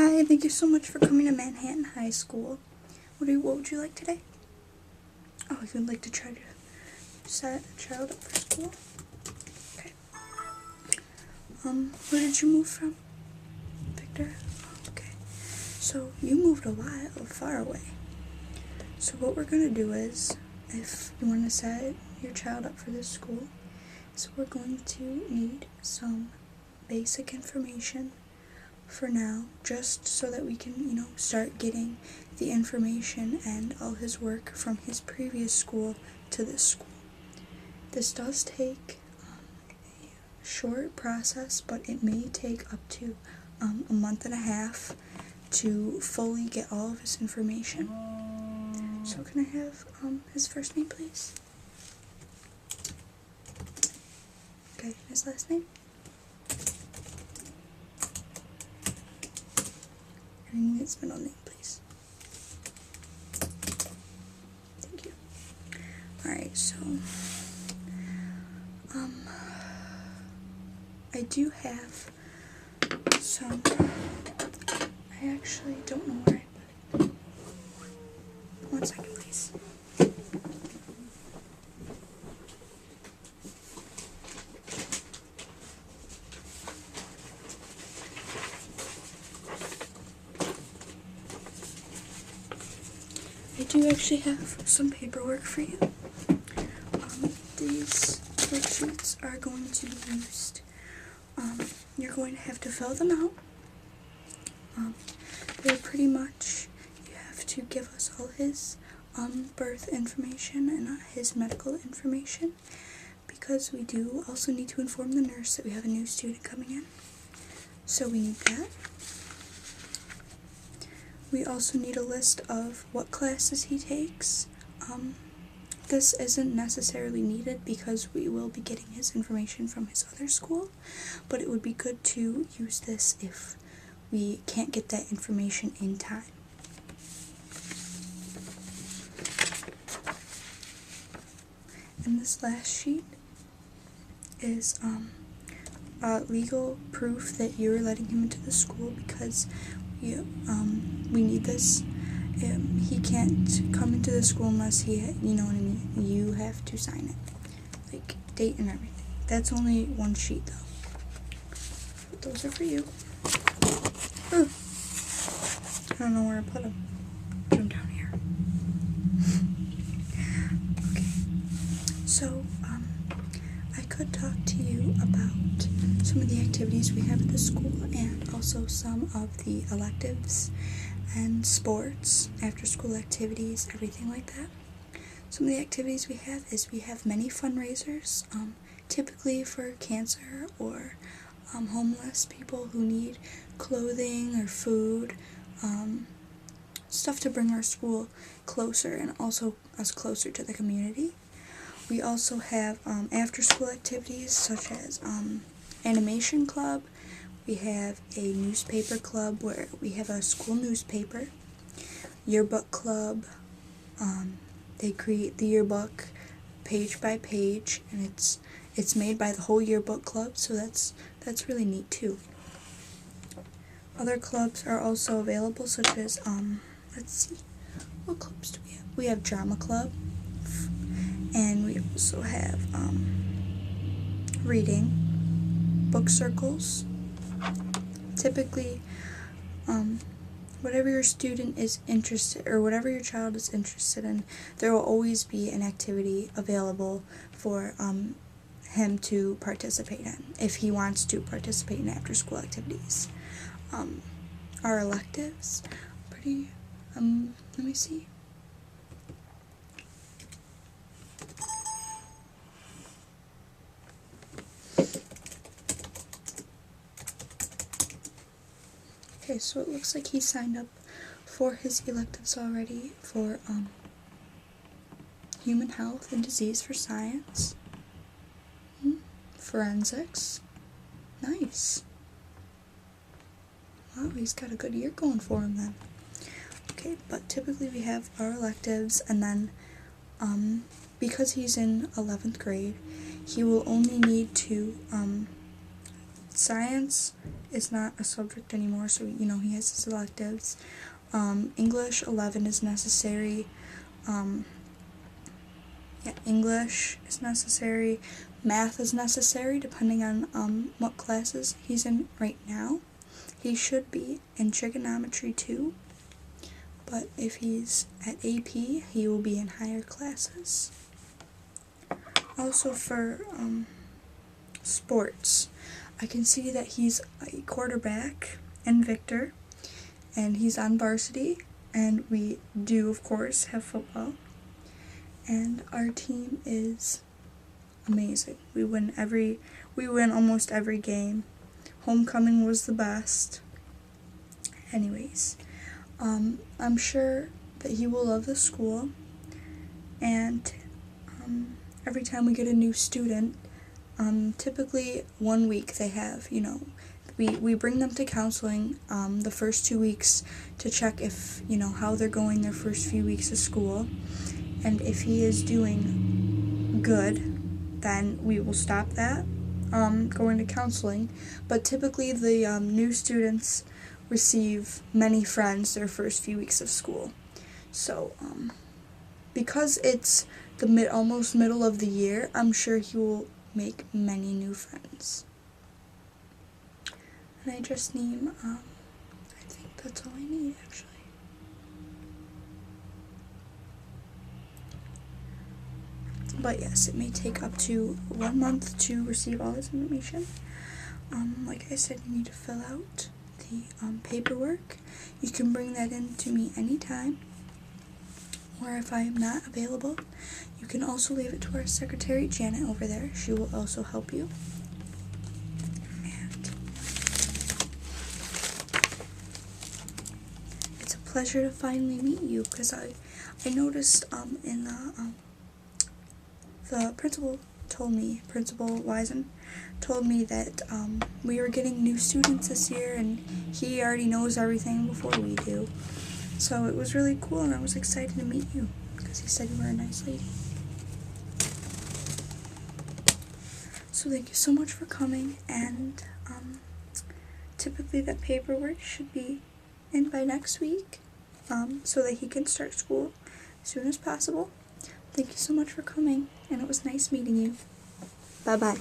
Hi, thank you so much for coming to Manhattan High School. What would you like today? Oh, you would like to try to set a child up for school? Okay. Where did you move from? Victor? Oh, okay. So, you moved far away. So what we're going to do is, if you want to set your child up for this school, is we're going to need some basic information for now, just so that we can, start getting the information and all his work from his previous school to this school. This does take a short process, but it may take up to a month and a half to fully get all of his information. So can I have his first name, please? Okay, his last name? And his middle name, please. Thank you. Alright, so I do have some. I actually don't know where I put it. 1 second, please. I do actually have some paperwork for you. These worksheets are going to be used. You're going to have to fill them out. They're pretty much, you have to give us all his birth information and his medical information, because we do also need to inform the nurse that we have a new student coming in. So we need that. We also need a list of what classes he takes. This isn't necessarily needed because we will be getting his information from his other school, but it would be good to use this if we can't get that information in time. And this last sheet is legal proof that you're letting him into the school, because we need this. He can't come into the school unless he, you know what I mean, you have to sign it, like date and everything. That's only one sheet though. But those are for you. Ooh. I don't know where I put them. Put them down here. Okay. So, I could talk to you about some of the activities we have at the school, and also some of the electives and sports, after school activities, everything like that. Some of the activities we have is we have many fundraisers, typically for cancer or homeless people who need clothing or food, stuff to bring our school closer and also us closer to the community. We also have after school activities such as animation club. We have a newspaper club where we have a school newspaper, yearbook club. They create the yearbook page by page, and it's made by the whole yearbook club, so that's really neat too. Other clubs are also available, such as let's see, what clubs do we have? We have drama club, and we also have reading, book circles. Typically, whatever your student is interested, or whatever your child is interested in, there will always be an activity available for him to participate in, if he wants to participate in after-school activities. Our electives, pretty, let me see. Okay, so it looks like he signed up for his electives already for human health and disease for science, forensics. Nice. Wow, he's got a good year going for him then. Okay, but typically we have our electives, and then because he's in 11th grade, he will only need to Science is not a subject anymore, so he has his electives. English 11 is necessary. English is necessary. Math is necessary, depending on what classes he's in right now. He should be in trigonometry too, but if he's at AP, he will be in higher classes. Also for sports, I can see that he's a quarterback in Victor, and he's on varsity, and we do, of course, have football. And our team is amazing. We win almost every game. Homecoming was the best. Anyways, I'm sure that he will love the school, and every time we get a new student, typically 1 week they have, we bring them to counseling the first 2 weeks to check if, how they're going their first few weeks of school. And if he is doing good, then we will stop that, going to counseling. But typically the new students receive many friends their first few weeks of school. So, because it's the almost middle of the year, I'm sure he will make many new friends. And I just need, I think that's all I need, actually. But yes, it may take up to 1 month to receive all this information. Like I said, you need to fill out the paperwork. You can bring that in to me anytime, or if I am not available, you can also leave it to our secretary, Janet, over there. She will also help you. And it's a pleasure to finally meet you, because I noticed in the principal Principal Wisen told me that we were getting new students this year, and he already knows everything before we do. So it was really cool, and I was excited to meet you, because he said you were a nice lady. So thank you so much for coming, and typically that paperwork should be in by next week, so that he can start school as soon as possible. Thank you so much for coming, and it was nice meeting you. Bye-bye.